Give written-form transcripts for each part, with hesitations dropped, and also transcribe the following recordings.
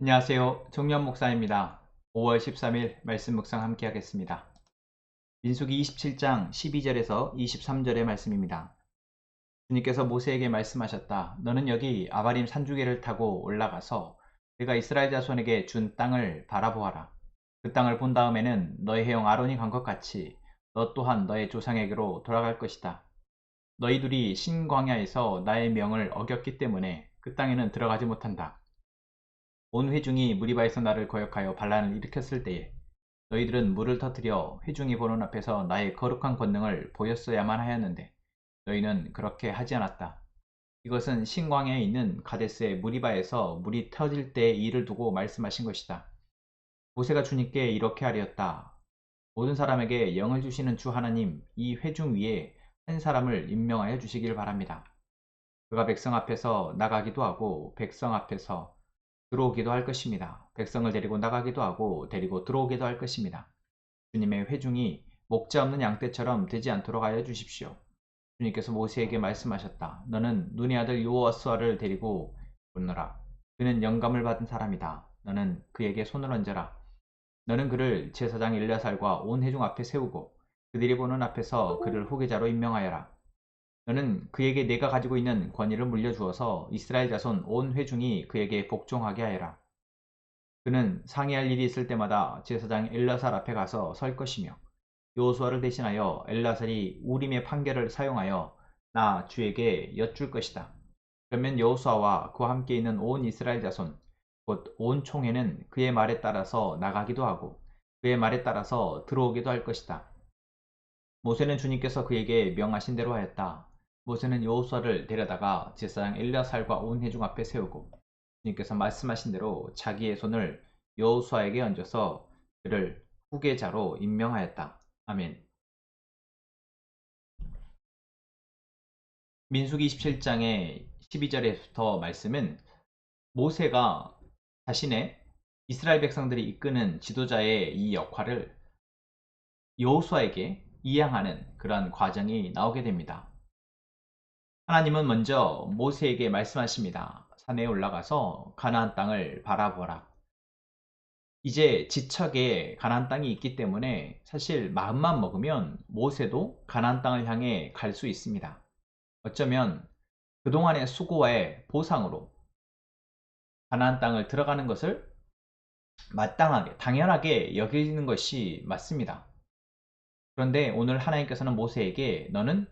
안녕하세요. 정년 목사입니다. 5월 13일 말씀 묵상 함께 하겠습니다. 민수기 27장 12절에서 23절의 말씀입니다. 주님께서 모세에게 말씀하셨다. 너는 여기 아바림 산주개를 타고 올라가서 내가 이스라엘 자손에게 준 땅을 바라보아라. 그 땅을 본 다음에는 너의 형 아론이 간 것 같이 너 또한 너의 조상에게로 돌아갈 것이다. 너희들이 신광야에서 나의 명을 어겼기 때문에 그 땅에는 들어가지 못한다. 온 회중이 무리바에서 나를 거역하여 반란을 일으켰을 때에 너희들은 물을 터뜨려 회중이 보는 앞에서 나의 거룩한 권능을 보였어야만 하였는데 너희는 그렇게 하지 않았다. 이것은 신광야에 있는 가데스의 무리바에서 물이 터질 때의 일을 두고 말씀하신 것이다. 모세가 주님께 이렇게 하리었다. 모든 사람에게 영을 주시는 주 하나님, 이 회중 위에 한 사람을 임명하여 주시길 바랍니다. 그가 백성 앞에서 나가기도 하고 백성 앞에서 들어오기도 할 것입니다. 백성을 데리고 나가기도 하고 데리고 들어오기도 할 것입니다. 주님의 회중이 목자 없는 양떼처럼 되지 않도록 하여 주십시오. 주님께서 모세에게 말씀하셨다. 너는 눈의 아들 여호수아를 데리고 오너라. 그는 영감을 받은 사람이다. 너는 그에게 손을 얹어라. 너는 그를 제사장 엘야살과 온 회중 앞에 세우고 그들이 보는 앞에서 그를 후계자로 임명하여라. 너는 그에게 내가 가지고 있는 권위를 물려주어서 이스라엘 자손 온 회중이 그에게 복종하게 하여라. 그는 상의할 일이 있을 때마다 제사장 엘라살 앞에 가서 설 것이며 여호수아를 대신하여 엘라살이 우림의 판결을 사용하여 나 주에게 여쭐 것이다. 그러면 여호수아와 그와 함께 있는 온 이스라엘 자손 곧 온 총회는 그의 말에 따라서 나가기도 하고 그의 말에 따라서 들어오기도 할 것이다. 모세는 주님께서 그에게 명하신 대로 하였다. 모세는 여호수아를 데려다가 제사장 엘야살과 온 회중 앞에 세우고 주님께서 말씀하신 대로 자기의 손을 여호수아에게 얹어서 그를 후계자로 임명하였다. 아멘. 민수기 27장의 12절에부터 말씀은 모세가 자신의 이스라엘 백성들이 이끄는 지도자의 이 역할을 여호수아에게 이양하는 그러한 과정이 나오게 됩니다. 하나님은 먼저 모세에게 말씀하십니다. 산에 올라가서 가나안 땅을 바라보라. 이제 지척에 가나안 땅이 있기 때문에 사실 마음만 먹으면 모세도 가나안 땅을 향해 갈 수 있습니다. 어쩌면 그동안의 수고의 보상으로 가나안 땅을 들어가는 것을 마땅하게 당연하게 여기는 것이 맞습니다. 그런데 오늘 하나님께서는 모세에게 너는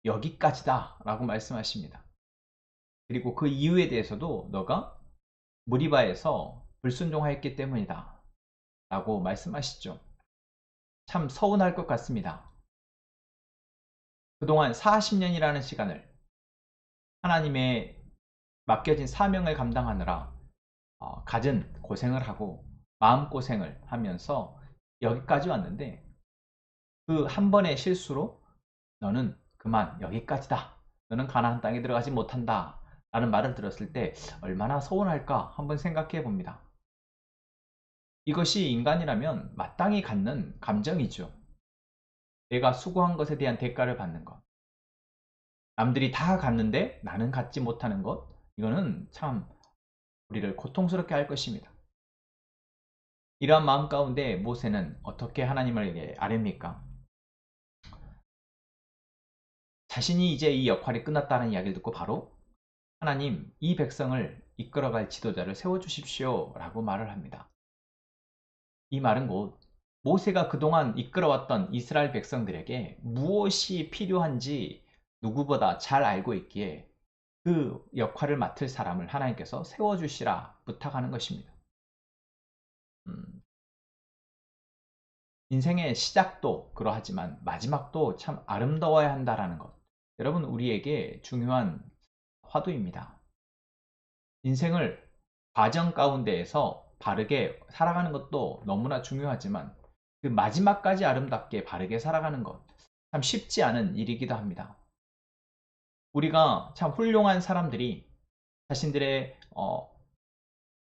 여기까지다 라고 말씀하십니다. 그리고 그 이유에 대해서도 너가 무리바에서 불순종하였기 때문이다 라고 말씀하시죠. 참 서운할 것 같습니다. 그동안 40년이라는 시간을 하나님의 맡겨진 사명을 감당하느라 갖은 고생을 하고 마음고생을 하면서 여기까지 왔는데 그 한 번의 실수로 너는 그만 여기까지다. 너는 가나안 땅에 들어가지 못한다. 라는 말을 들었을 때 얼마나 서운할까 한번 생각해 봅니다. 이것이 인간이라면 마땅히 갖는 감정이죠. 내가 수고한 것에 대한 대가를 받는 것. 남들이 다 갖는데 나는 갖지 못하는 것. 이거는 참 우리를 고통스럽게 할 것입니다. 이러한 마음 가운데 모세는 어떻게 하나님을 아뢰입니까? 자신이 이제 이 역할이 끝났다는 이야기를 듣고 바로 하나님, 이 백성을 이끌어갈 지도자를 세워주십시오 라고 말을 합니다. 이 말은 곧 모세가 그동안 이끌어왔던 이스라엘 백성들에게 무엇이 필요한지 누구보다 잘 알고 있기에 그 역할을 맡을 사람을 하나님께서 세워주시라 부탁하는 것입니다. 음, 인생의 시작도 그러하지만 마지막도 참 아름다워야 한다라는 것. 여러분, 우리에게 중요한 화두입니다. 인생을 과정 가운데에서 바르게 살아가는 것도 너무나 중요하지만 그 마지막까지 아름답게 바르게 살아가는 것 참 쉽지 않은 일이기도 합니다. 우리가 참 훌륭한 사람들이 자신들의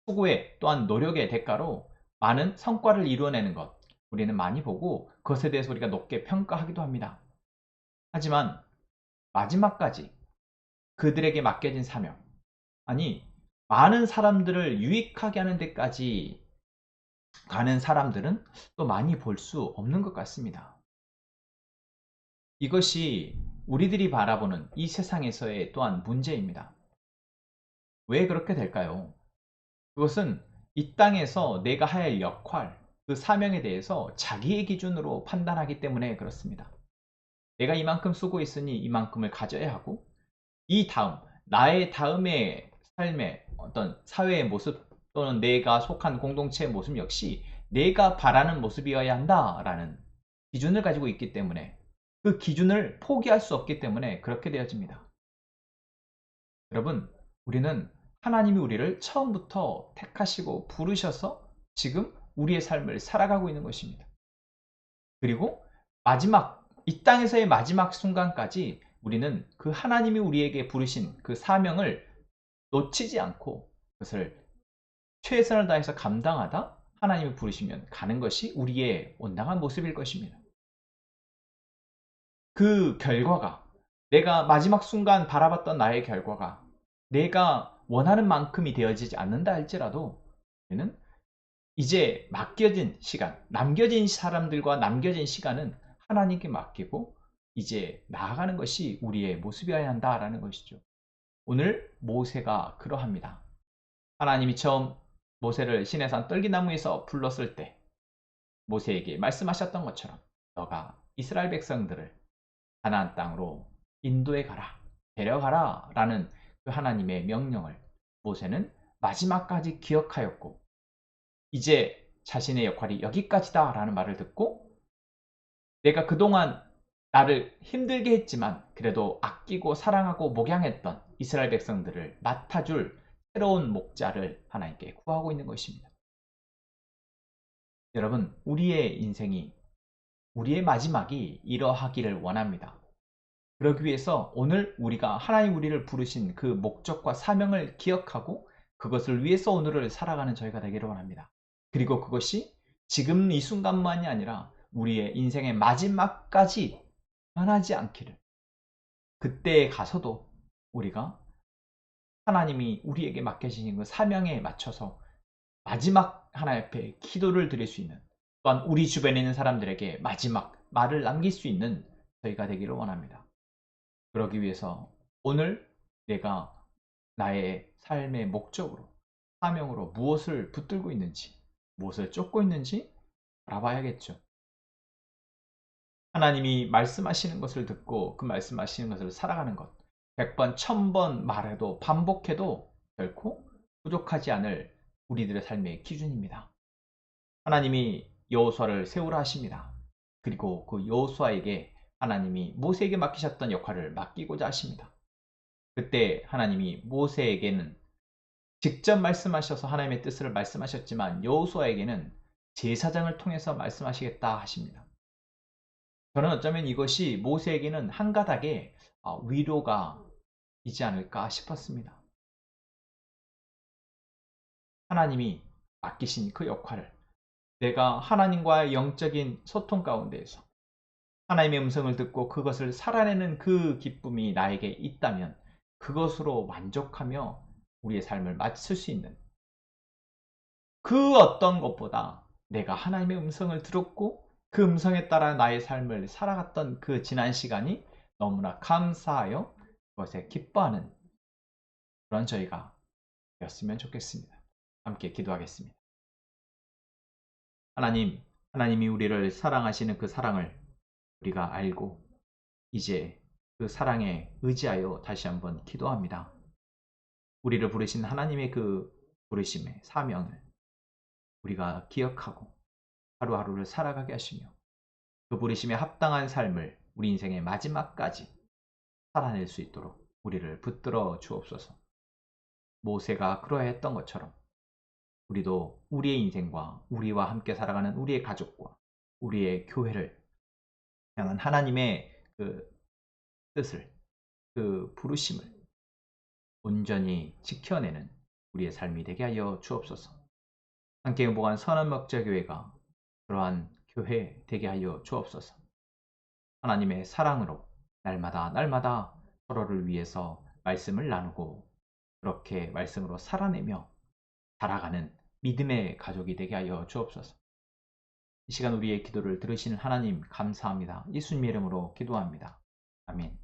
수고의 또한 노력의 대가로 많은 성과를 이루어내는 것 우리는 많이 보고 그것에 대해서 우리가 높게 평가하기도 합니다. 하지만 마지막까지 그들에게 맡겨진 사명 아니 많은 사람들을 유익하게 하는 데까지 가는 사람들은 또 많이 볼 수 없는 것 같습니다. 이것이 우리들이 바라보는 이 세상에서의 또한 문제입니다. 왜 그렇게 될까요? 그것은 이 땅에서 내가 할 역할, 그 사명에 대해서 자기의 기준으로 판단하기 때문에 그렇습니다. 내가 이만큼 쓰고 있으니 이만큼을 가져야 하고, 이 다음, 나의 다음의 삶의 어떤 사회의 모습 또는 내가 속한 공동체의 모습 역시 내가 바라는 모습이어야 한다라는 기준을 가지고 있기 때문에, 그 기준을 포기할 수 없기 때문에 그렇게 되어집니다. 여러분, 우리는 하나님이 우리를 처음부터 택하시고 부르셔서 지금 우리의 삶을 살아가고 있는 것입니다. 그리고 마지막, 이 땅에서의 마지막 순간까지 우리는 그 하나님이 우리에게 부르신 그 사명을 놓치지 않고 그것을 최선을 다해서 감당하다 하나님이 부르시면 가는 것이 우리의 온당한 모습일 것입니다. 그 결과가, 내가 마지막 순간 바라봤던 나의 결과가 내가 원하는 만큼이 되어지지 않는다 할지라도 우리는 이제 맡겨진 시간, 남겨진 사람들과 남겨진 시간은 하나님께 맡기고 이제 나아가는 것이 우리의 모습이어야 한다라는 것이죠. 오늘 모세가 그러합니다. 하나님이 처음 모세를 시내산 떨기나무에서 불렀을 때 모세에게 말씀하셨던 것처럼 너가 이스라엘 백성들을 가나안 땅으로 인도해 가라, 데려가라 라는 그 하나님의 명령을 모세는 마지막까지 기억하였고, 이제 자신의 역할이 여기까지다 라는 말을 듣고, 내가 그동안 나를 힘들게 했지만 그래도 아끼고 사랑하고 목양했던 이스라엘 백성들을 맡아줄 새로운 목자를 하나님께 구하고 있는 것입니다. 여러분, 우리의 인생이, 우리의 마지막이 이러하기를 원합니다. 그러기 위해서 오늘 우리가 하나님 우리를 부르신 그 목적과 사명을 기억하고 그것을 위해서 오늘을 살아가는 저희가 되기를 원합니다. 그리고 그것이 지금 이 순간만이 아니라 우리의 인생의 마지막까지 변하지 않기를, 그때에 가서도 우리가 하나님이 우리에게 맡겨주신 그 사명에 맞춰서 마지막 하나님 앞에 기도를 드릴 수 있는, 또한 우리 주변에 있는 사람들에게 마지막 말을 남길 수 있는 저희가 되기를 원합니다. 그러기 위해서 오늘 내가 나의 삶의 목적으로, 사명으로 무엇을 붙들고 있는지, 무엇을 쫓고 있는지 알아봐야겠죠. 하나님이 말씀하시는 것을 듣고 그 말씀하시는 것을 살아가는 것, 100번, 1000번 말해도 반복해도 결코 부족하지 않을 우리들의 삶의 기준입니다. 하나님이 여호수아를 세우라 하십니다. 그리고 그 여호수아에게 하나님이 모세에게 맡기셨던 역할을 맡기고자 하십니다. 그때 하나님이 모세에게는 직접 말씀하셔서 하나님의 뜻을 말씀하셨지만 여호수아에게는 제사장을 통해서 말씀하시겠다 하십니다. 저는 어쩌면 이것이 모세에게는 한 가닥의 위로가 있지 않을까 싶었습니다. 하나님이 맡기신 그 역할을 내가 하나님과의 영적인 소통 가운데에서 하나님의 음성을 듣고 그것을 살아내는 그 기쁨이 나에게 있다면 그것으로 만족하며 우리의 삶을 마칠 수 있는, 그 어떤 것보다 내가 하나님의 음성을 들었고 그 음성에 따라 나의 삶을 살아갔던 그 지난 시간이 너무나 감사하여 그것에 기뻐하는 그런 저희가 되었으면 좋겠습니다. 함께 기도하겠습니다. 하나님, 하나님이 우리를 사랑하시는 그 사랑을 우리가 알고 이제 그 사랑에 의지하여 다시 한번 기도합니다. 우리를 부르신 하나님의 그 부르심의 사명을 우리가 기억하고 하루하루를 살아가게 하시며 그 부르심에 합당한 삶을 우리 인생의 마지막까지 살아낼 수 있도록 우리를 붙들어 주옵소서. 모세가 그러했던 것처럼 우리도 우리의 인생과 우리와 함께 살아가는 우리의 가족과 우리의 교회를 향한 하나님의 그 뜻을, 그 부르심을 온전히 지켜내는 우리의 삶이 되게 하여 주옵소서. 함께 행복한 선한목자교회가 그러한 교회 되게 하여 주옵소서. 하나님의 사랑으로 날마다 날마다 서로를 위해서 말씀을 나누고 그렇게 말씀으로 살아내며 살아가는 믿음의 가족이 되게 하여 주옵소서. 이 시간 우리의 기도를 들으시는 하나님 감사합니다. 예수님의 이름으로 기도합니다. 아멘.